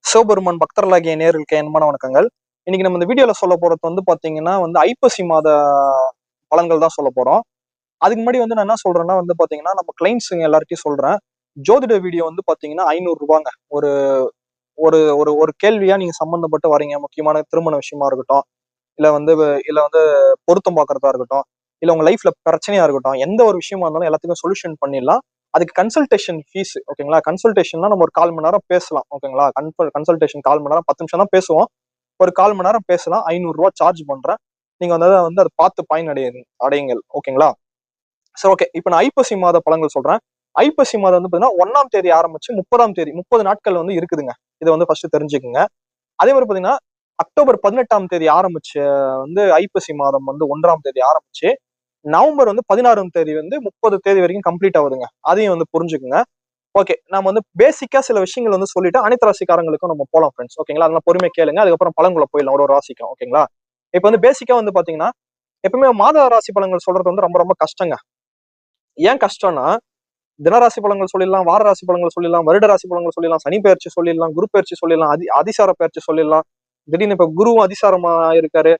சிவபெருமான் பக்தர்களாகிய நேர்களுக்கு அன்பான வணக்கங்கள். இன்னைக்கு நம்ம இந்த வீடியோல சொல்ல போறது பாத்தீங்கன்னா ஐப்பசி மாத பலன்கள் தான் சொல்ல போறோம். அதுக்கு முன்னாடி நான் என்ன சொல்றேன்னா பாத்தீங்கன்னா நம்ம கிளைண்ட்ஸுங்க எல்லார்ட்டையும் சொல்றேன். ஜோதிட வீடியோ பாத்தீங்கன்னா 500 ரூபாங்க. ஒரு ஒரு ஒரு ஒரு கேள்வியா நீங்க சம்பந்தப்பட்டு வரீங்க, முக்கியமான திருமண விஷயமா இருக்கட்டும், இல்ல இல்ல பொருத்தம் பாக்குறதா இருக்கட்டும், இல்ல உங்க லைஃப்ல பிரச்சனையா இருக்கட்டும், எந்த ஒரு விஷயமா இருந்தாலும் எல்லாத்துக்கும் சொல்யூஷன் பண்ணிடலாம். அதுக்கு கன்சல்டேஷன் ஃபீஸ், ஓகேங்களா? கன்சல்டேஷன்னா நம்ம ஒரு 1/4 மணி நேரம் பேசலாம், ஓகேங்களா? கன்சல்டேஷன் 1/4 மணி நேரம் 10 நிமிஷம் தான் பேசுவோம். ஒரு 1/4 மணி நேரம் பேசலாம். 500 ரூபாய் சார்ஜ் பண்றேன். நீங்க அதை பார்த்து பயன் அடையுங்கள், ஓகேங்களா? சரி, ஓகே. இப்ப நான் ஐப்பசி மாத பலன்கள் சொல்றேன். ஐப்பசி மாதம் பாத்தீங்கன்னா 1ஆம் தேதி ஆரம்பிச்சு 30ஆம் தேதி 30 நாட்கள் இருக்குதுங்க. இதை ஃபர்ஸ்ட் தெரிஞ்சுக்குங்க. அதே மாதிரி பாத்தீங்கன்னா அக்டோபர் 18ஆம் தேதி ஆரம்பிச்சு ஐப்பசி மாதம் 1ஆம் தேதி ஆரம்பிச்சு நவம்பர் 16ஆம் தேதி 30 தேதி வரைக்கும் கம்ப்ளீட் ஆகுதுங்க. அதையும் புரிஞ்சுக்குங்க. ஓகே, நம்ம பேசிக்கா சில விஷயங்கள் சொல்லிட்டு அனைத்து ராசிக்காரங்களுக்கும் நம்ம போலாம் ஃப்ரெண்ட்ஸ், ஓகேங்களா? அதெல்லாம் பொறுமை கேளுங்க. அதுக்கப்புறம் பலன்குள்ள போயிடலாம் ஒரு ராசிக்கும், ஓகேங்களா? இப்ப பேசிக்கா பாத்தீங்கன்னா எப்பவுமே மாத ராசி பலன்கள் சொல்றது ரொம்ப ரொம்ப கஷ்டங்க. ஏன் கஷ்டம்னா தினராசி பலன்கள் சொல்லிடலாம், வார ராசி பலன்கள் சொல்லிடலாம், வருட ராசி பலன்கள் சொல்லிடலாம், சனி பயிற்சி சொல்லிடலாம், குரு பயிற்சி சொல்லிடலாம், அதிசார பயிற்சி சொல்லிடலாம். திடீர்னு இப்ப குருவும் அதிசாரமா இருக்காரு,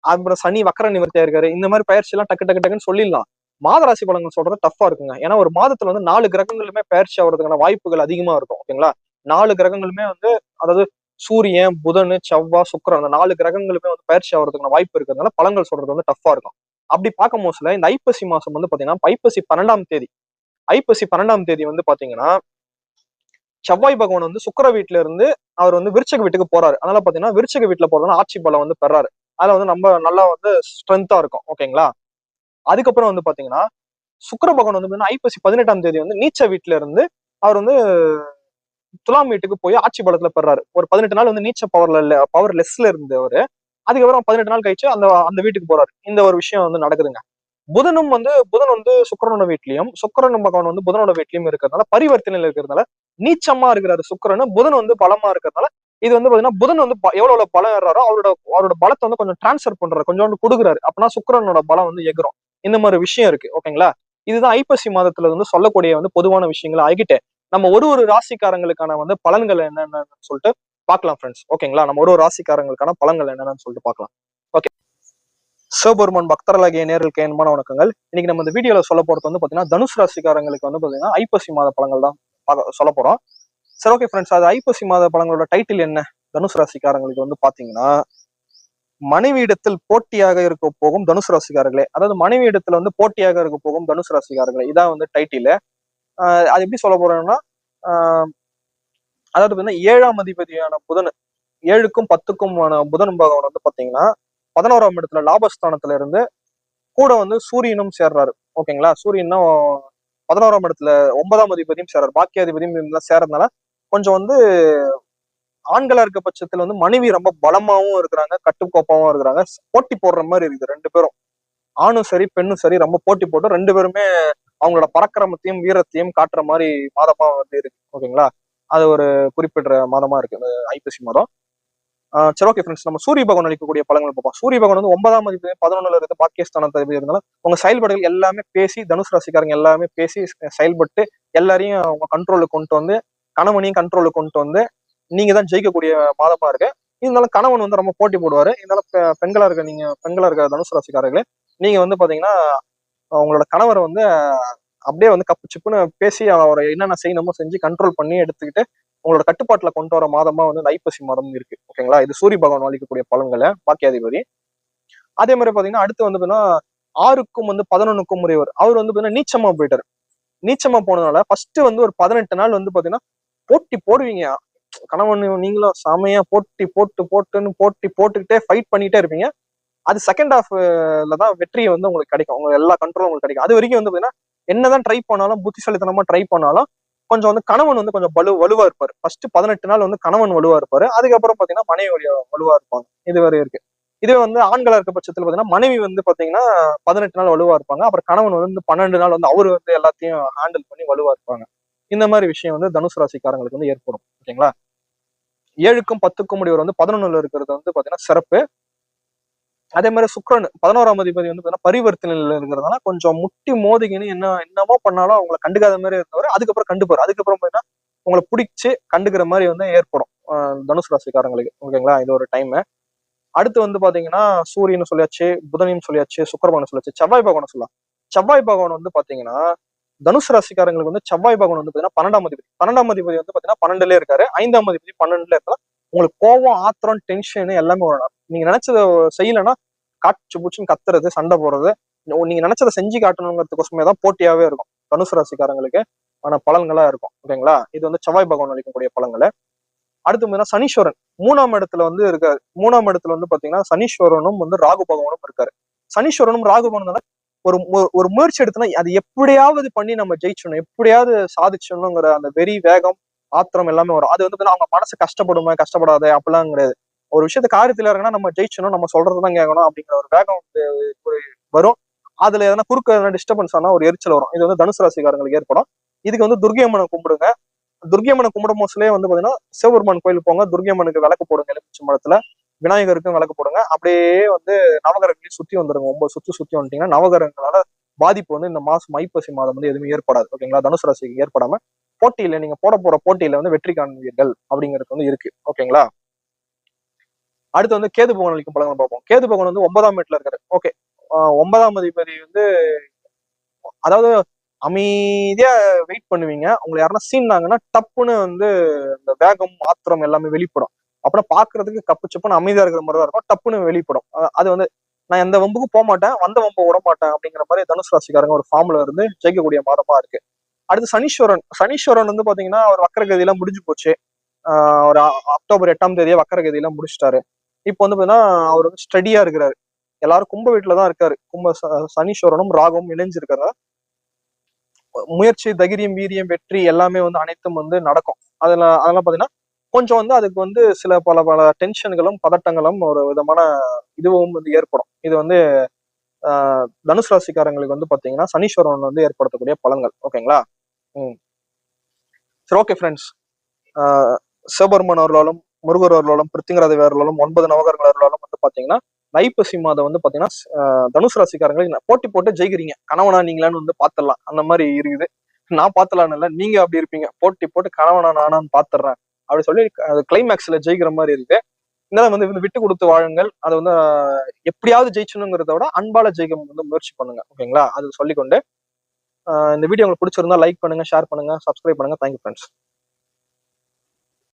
அப்புறம் சனி வக்கர நிவர்த்தியா இருக்காரு. இந்த மாதிரி பயிற்சி எல்லாம் டக்கு டக்கு டக்குன்னு சொல்லிடலாம். மாத ராசி பலன்கள் சொல்றது டஃபா இருக்குங்க. ஏன்னா ஒரு மாதத்துல 4 கிரகங்களுமே பயிற்சி ஆகிறதுக்கான வாய்ப்புகள் அதிகமா இருக்கும், ஓகேங்களா? 4 கிரகங்களுமே அதாவது சூரியன், புதன், செவ்வாய், சுக்கிரன், அந்த 4 கிரகங்களுமே பயிற்சி ஆகிறதுக்கான வாய்ப்பு இருக்கிறதுனால பலன்கள் சொல்றது டஃபா இருக்கும். அப்படி பார்க்கும் போதுல இந்த ஐப்பசி மாசம் பாத்தீங்கன்னா ஐப்பசி 12ஆம் தேதி ஐப்பசி 12ஆம் தேதி பாத்தீங்கன்னா செவ்வாய் பகவான் சுக்கிர வீட்டுல இருந்து அவர் விருச்சக வீட்டுக்கு போறாரு. அதனால பாத்தீங்கன்னா விருச்சக வீட்டுல போறதுனால ஆட்சி பலம் பெறாரு. அதுல நம்ம நல்லா ஸ்ட்ரென்த்தா இருக்கும், ஓகேங்களா? அதுக்கப்புறம் பாத்தீங்கன்னா சுக்கிர பகவான் ஐப்பசி 18ஆம் தேதி நீச்ச வீட்டுல இருந்து அவர் துலாம் வீட்டுக்கு போய் ஆட்சி பலத்துல பெறாரு. ஒரு 18 நாள் நீச்ச பவர் லெஸ்ல இருந்து அவரு அதுக்கப்புறம் 18 நாள் கழிச்சு அந்த அந்த வீட்டுக்கு போறாரு. இந்த ஒரு விஷயம் நடக்குதுங்க. புதனும் புதன் சுக்கிரனோட வீட்லயும், சுக்கிரன் பகவான் புதனோட வீட்லயும் இருக்கிறதுனால பரிவர்த்தனையில இருக்கிறதுனால நீச்சமா இருக்கிறாரு சுக்கிரன். புதன் பலமா இருக்கிறதுனால இது பாத்தீங்கன்னா புதன் எவ்வளவு பலம் ஏறாரோ அவரோட பலத்தை கொஞ்சம் டிரான்ஸ்பர் பண்றாரு, கொஞ்சோண்டு கொடுக்குறாரு. அப்பனா சுக்கிரனோட பலம் எகிரும். இந்த மாதிரி விஷயம் இருக்கு, ஓகேங்களா? இதுதான் ஐப்பசி மாதத்துல சொல்லக்கூடிய பொதுவான விஷயங்களை ஆகிட்டு நம்ம ஒரு ராசிக்காரங்களுக்கான பலன்கள் என்னன்னு சொல்லிட்டு பார்க்கலாம் ஃப்ரெண்ட்ஸ், ஓகேங்களா? நம்ம ஒரு ராசிக்காரங்களுக்கான பலன்கள் என்னன்னு சொல்லிட்டு பார்க்கலாம். ஓகே, சிவபெருமான் பக்தர்களாகிய நேர்களுக்கு அன்பான வணக்கங்கள். இன்னைக்கு நம்ம இந்த வீடியோல சொல்ல போறது பாத்தீங்கன்னா தனுஷ் ராசிக்காரங்களுக்கு பாத்தீங்கன்னா ஐப்பசி மாத பலன்கள் தான் சொல்ல போறோம். சரி, ஓகே ஃப்ரெண்ட்ஸ், அது ஐப்பசி மாத பலன்களோட டைட்டில் என்ன? தனுஷ் ராசிக்காரங்களுக்கு பாத்தீங்கன்னா மனைவி இடத்தில் போட்டியாக இருக்க போகும் தனுசு ராசிக்காரர்களே, அதாவது மனைவி இடத்துல போட்டியாக இருக்க போகும் தனுசு ராசிக்காரர்களே, இதான் டைட்டில். அது எப்படி சொல்ல போறேன்னா அதாவது 7ஆம் அதிபதியான புதன், 7க்கும் 10க்கும் புதன் பகவான் பாத்தீங்கன்னா 11ஆம் இடத்துல லாபஸ்தானத்துல இருந்து கூட சூரியனும் சேர்றாரு, ஓகேங்களா? சூரியனும் 11ஆம் இடத்துல 9ஆம் அதிபதியும் சேர்றாரு, பாக்கியாதிபதியும் சேர்றதுனால கொஞ்சம் ஆண்களா இருக்க பட்சத்துல மனைவி ரொம்ப பலமாவும் இருக்கிறாங்க, கட்டுக்கோப்பாவும் இருக்கிறாங்க. போட்டி போடுற மாதிரி இருக்குது ரெண்டு பேரும். ஆணும் சரி பெண்ணும் சரி ரொம்ப போட்டி போட்டு ரெண்டு பேருமே அவங்களோட பராக்கிரமத்தையும் வீரத்தையும் காட்டுற மாதிரி மாதமா இருக்கு, ஓகேங்களா? அது ஒரு குறிப்பிட்ட மாதமா இருக்கு இந்த ஐப்பசி மாதம். சரி, ஓகே ஃப்ரெண்ட்ஸ், நம்ம சூரிய பகவான் அளிக்கக்கூடிய பலன்கள் பார்ப்போம். சூரிய பகவான் 9ஆம் அதிபதி 11ல இருந்து பாகிஸ்தானத்தை இருந்தாலும் உங்க செயல்பாடுகள் எல்லாமே பேசி தனுசு ராசிக்காரங்க எல்லாமே பேசி செயல்பட்டு எல்லாரையும் அவங்க கண்ட்ரோலுக்கு கொண்டு கணவனையும் கண்ட்ரோலுக்கு கொண்டு நீங்க தான் ஜெயிக்கக்கூடிய மாதமா இருக்கு. இருந்தாலும் கணவன் ரொம்ப போட்டி போடுவாரு. இருந்தாலும் பெண்களா இருக்க தனுசு ராசிக்காரர்களே, நீங்க பாத்தீங்கன்னா உங்களோட கணவரை அப்படியே கப்பு சிப்புன்னு பேசி அவரை என்னென்ன செய்யணுமோ செஞ்சு கண்ட்ரோல் பண்ணி எடுத்துக்கிட்டு உங்களோட கட்டுப்பாட்டுல கொண்டு வர மாதமா ஐப்பசி மாதம் இருக்கு, ஓகேங்களா? இது சூரிய பகவான் அளிக்கக்கூடிய பலன்களை பாக்கியாதிபதி. அதே மாதிரி பாத்தீங்கன்னா அடுத்து பாத்தீங்கன்னா 6க்கும் 11க்கும் முறையவர் அவர் பாத்தீங்கன்னா நீச்சமா போயிட்டாரு. நீச்சமா போனதுனால ஃபர்ஸ்ட் ஒரு 18 நாள் பாத்தீங்கன்னா போட்டி போடுவீங்க. கணவன் நீங்களும் செமையா போட்டி போட்டுக்கிட்டே ஃபைட் பண்ணிட்டே இருப்பீங்க. அது செகண்ட் ஹாஃப்ல தான் வெற்றி உங்களுக்கு கிடைக்கும். உங்க எல்லா கண்ட்ரோலும் உங்களுக்கு கிடைக்கும். அது வரைக்கும் பாத்தீங்கன்னா என்னதான் ட்ரை பண்ணாலும், புத்திசாலித்தனமா ட்ரை பண்ணாலும் கொஞ்சம் கணவன் கொஞ்சம் வலுவா இருப்பாரு. ஃபர்ஸ்ட் 18 நாள் கணவன் வலுவா இருப்பாரு. அதுக்கப்புறம் பாத்தீங்கன்னா மனைவி வலுவா இருப்பாங்க. இது வரை இருக்கு. இதுவே ஆண்களா இருக்க பட்சத்துல பாத்தீங்கன்னா மனைவி பாத்தீங்கன்னா 18 நாள் வலுவா இருப்பாங்க. அப்புறம் கணவன் 12 நாள் அவரு எல்லாத்தையும் ஹேண்டில் பண்ணி வலுவா இருப்பாங்க. இந்த மாதிரி விஷயம் தனுசு ராசிக்காரங்களுக்கு ஏற்படும், ஓகேங்களா? 7க்கும் 10க்கும் முடிவர் 11ல இருக்கிறது பாத்தீங்கன்னா சிறப்பு. அதே மாதிரி சுக்கிரன் 11ஆம் அதிபதி பரிவர்த்தனையில இருக்கிறதுனால கொஞ்சம் முட்டி மோதிக்கின்னு என்னமோ பண்ணாலும் அவங்களை கண்டுக்காத மாதிரி இருந்தவர் அதுக்கப்புறம் கண்டுப்பாரு. அதுக்கப்புறம் பாத்தீங்கன்னா உங்களை பிடிச்சு கண்டுக்கிற மாதிரி ஏற்படும். தனுசு ராசிக்காரங்களுக்கு. ஓகேங்களா, இது ஒரு டைம். அடுத்து வந்து பாத்தீங்கன்னா சூரியன் சொல்லியாச்சு, புதனையும் சொல்லியாச்சு, சுக்கிரபகவான் சொல்லியாச்சு, செவ்வாய் பகவான் சொல்லலாம். செவ்வாய் பகவான் வந்து பாத்தீங்கன்னா தனுசு ராசிக்காரங்களுக்கு வந்து செவ்வாய் பகவான் வந்து பாத்தீங்கன்னா 12ஆம் அதிபதி வந்து பாத்தீங்கன்னா 12ல இருக்காரு. 5ஆம் அதிபதி 12ல இருக்கா. உங்களுக்கு கோவம், ஆத்திரம், டென்ஷன் எல்லாமே வரும். நீங்க நினைச்சத செய்யலைன்னா காச்சு பூச்சின்னு கத்துறது, சண்டை போடுறது, நீங்க நினைச்சதை செஞ்சு காட்டணுங்கிறதுக்கோசமே தான் போட்டியாவே இருக்கும் தனுசு ராசிக்காரங்களுக்கு ஆன பலன்களா இருக்கும். ஓகேங்களா, இது வந்து செவ்வாய் பகவான் அளிக்கக்கூடிய பலன்கள். அடுத்து பார்த்தீங்கன்னா சனீஸ்வரன் 3ஆம் இடத்துல வந்து இருக்காரு. 3ஆம் இடத்துல வந்து பாத்தீங்கன்னா சனீஸ்வரனும் வந்து ராகு பகவானும் இருக்காரு. சனீஸ்வரனும் ராகு பகவானும் ஒரு முயற்சி எடுத்தோம்னா அது எப்படியாவது பண்ணி நம்ம ஜெயிச்சணும், எப்படியாவது சாதிச்சணுங்கிற அந்த வெறி, வேகம், ஆத்திரம் எல்லாமே வரும். அது வந்து அவங்க மனசு கஷ்டப்படுமா கஷ்டப்படாத அப்படிலாம் கிடையாது. ஒரு விஷயத்த காரியத்துல இருக்குன்னா நம்ம ஜெயிச்சணும், நம்ம சொல்றதுதான் கேட்கணும் அப்படிங்கிற ஒரு வேகம் வரும். அதுல எதனா குறுக்க எதனா டிஸ்டர்பன்ஸ் ஆனா ஒரு எரிச்சல் வரும். இது வந்து தனுசு ராசிக்காரங்களுக்கு ஏற்படும். இதுக்கு வந்து துர்க்கை அம்மனை கும்பிடுங்க. துர்க்கை அம்மனை கும்பிடும் போதுலயே வந்து பாத்தீங்கன்னா சிவபெருமான் கோயிலுக்கு போங்க, துர்க்கை அம்மனுக்கு விளக்கு போடுங்க எலுமிச்சை மரத்துல, விநாயகருக்கும் விளக்கு போடுங்க. அப்படியே வந்து நவகிரகங்களையும் சுத்தி வந்துருங்க. 9 சுத்தி வந்துட்டீங்கன்னா நவகிரகங்களால பாதிப்பு வந்து இந்த மாசம் ஐப்பசி மாதம் வந்து எதுவுமே ஏற்படாது. ஓகேங்களா, தனுசு ராசிக்கு ஏற்படாம போட்டியில நீங்க போட போற போட்டியில வந்து வெற்றி காண்பீர்கள் அப்படிங்கிறது வந்து இருக்கு. ஓகேங்களா, அடுத்து வந்து கேது பகவான் அளிக்கும் பலன்கள் பார்ப்போம். கேது பகவான் வந்து 9ஆம் இடத்துல இருக்காரு. ஓகே, 9ஆம் அதிபதி வந்து அதாவது அமைதியா வெயிட் பண்ணுவீங்க. உங்களை யாருன்னா சீன்னாங்கன்னா டப்புன்னு வந்து இந்த வேகம், ஆத்திரம் எல்லாமே வெளிப்படும். அப்புறம் பாக்குறதுக்கு கப்பு சப்புன்னு அமைதியா இருக்கிற மாதிரி தான் இருக்கும். டப்புன்னு வெளிப்படும். அது வந்து நான் எந்த வம்புக்கும் போக மாட்டேன், வந்த வம்பு விட மாட்டேன் அப்படிங்கிற மாதிரி தனுசு ராசிக்காரங்க ஒரு ஃபார்ம்ல இருந்து ஜெயிக்கக்கூடிய மாதமா இருக்கு. அடுத்து சனீஸ்வரன் வந்து பாத்தீங்கன்னா அவர் வக்கரகதியெல்லாம் முடிஞ்சு போச்சு. ஒரு அக்டோபர் 8ஆம் தேதியே வக்கரகதியெல்லாம் முடிச்சிட்டாரு. இப்போ வந்து பாத்தீங்கன்னா அவர் வந்து ஸ்டடியா இருக்கிறாரு. எல்லாரும் கும்ப வீட்டுல தான் இருக்காரு. சனீஸ்வரனும் ராகுவும் இணைஞ்சிருக்காரு. முயற்சி, தைரியம், வீரியம், வெற்றி எல்லாமே வந்து அனைத்தும் வந்து நடக்கும். அதெல்லாம் பாத்தீங்கன்னா கொஞ்சம் வந்து அதுக்கு வந்து சில பல பல டென்ஷன்களும், பதட்டங்களும், ஒரு விதமான இதுவும் வந்து ஏற்படும். இது வந்து தனுசு ராசிக்காரங்களுக்கு வந்து பாத்தீங்கன்னா சனீஸ்வரன் வந்து ஏற்படுத்தக்கூடிய பலன்கள். ஓகேங்களா. ம் சரி, ஓகே ஃப்ரெண்ட்ஸ். சிவபெருமான் அவர்களாலும், முருகர் அவர்களாலும், பிருத்திங்கராத அவர்களாலும், 9 நவகரங்கள் அவர்களாலும் வந்து பாத்தீங்கன்னா ஐப்பசி மாதம் வந்து பாத்தீங்கன்னா தனுசு ராசிக்காரங்களுக்கு போட்டி போட்டு ஜெயிக்கிறீங்க. கணவனா நீங்களான்னு வந்து பாத்துடலாம், அந்த மாதிரி இருக்குது. நான் பாத்துலான்னு இல்ல, நீங்க அப்படி இருப்பீங்க. போட்டி போட்டு கணவனா நானான்னு பாத்துறேன் அப்படி சொல்லி கிளைமேக்ஸ்ல ஜெயிக்கிற மாதிரி இருக்கு. இதெல்லாம் வந்து விட்டு கொடுத்து வாழுங்கள். அதை வந்து எப்படியாவது ஜெயிச்சணுங்கிறத விட அன்பால ஜெயிக்க வந்து முயற்சி பண்ணுங்க. ஓகேங்களா, அது சொல்லிக்கொண்டு இந்த வீடியோ உங்களுக்கு பிடிச்சிருந்தா லைக் பண்ணுங்க, ஷேர் பண்ணுங்க, சப்ஸ்கிரைப் பண்ணுங்க. Thank you friends.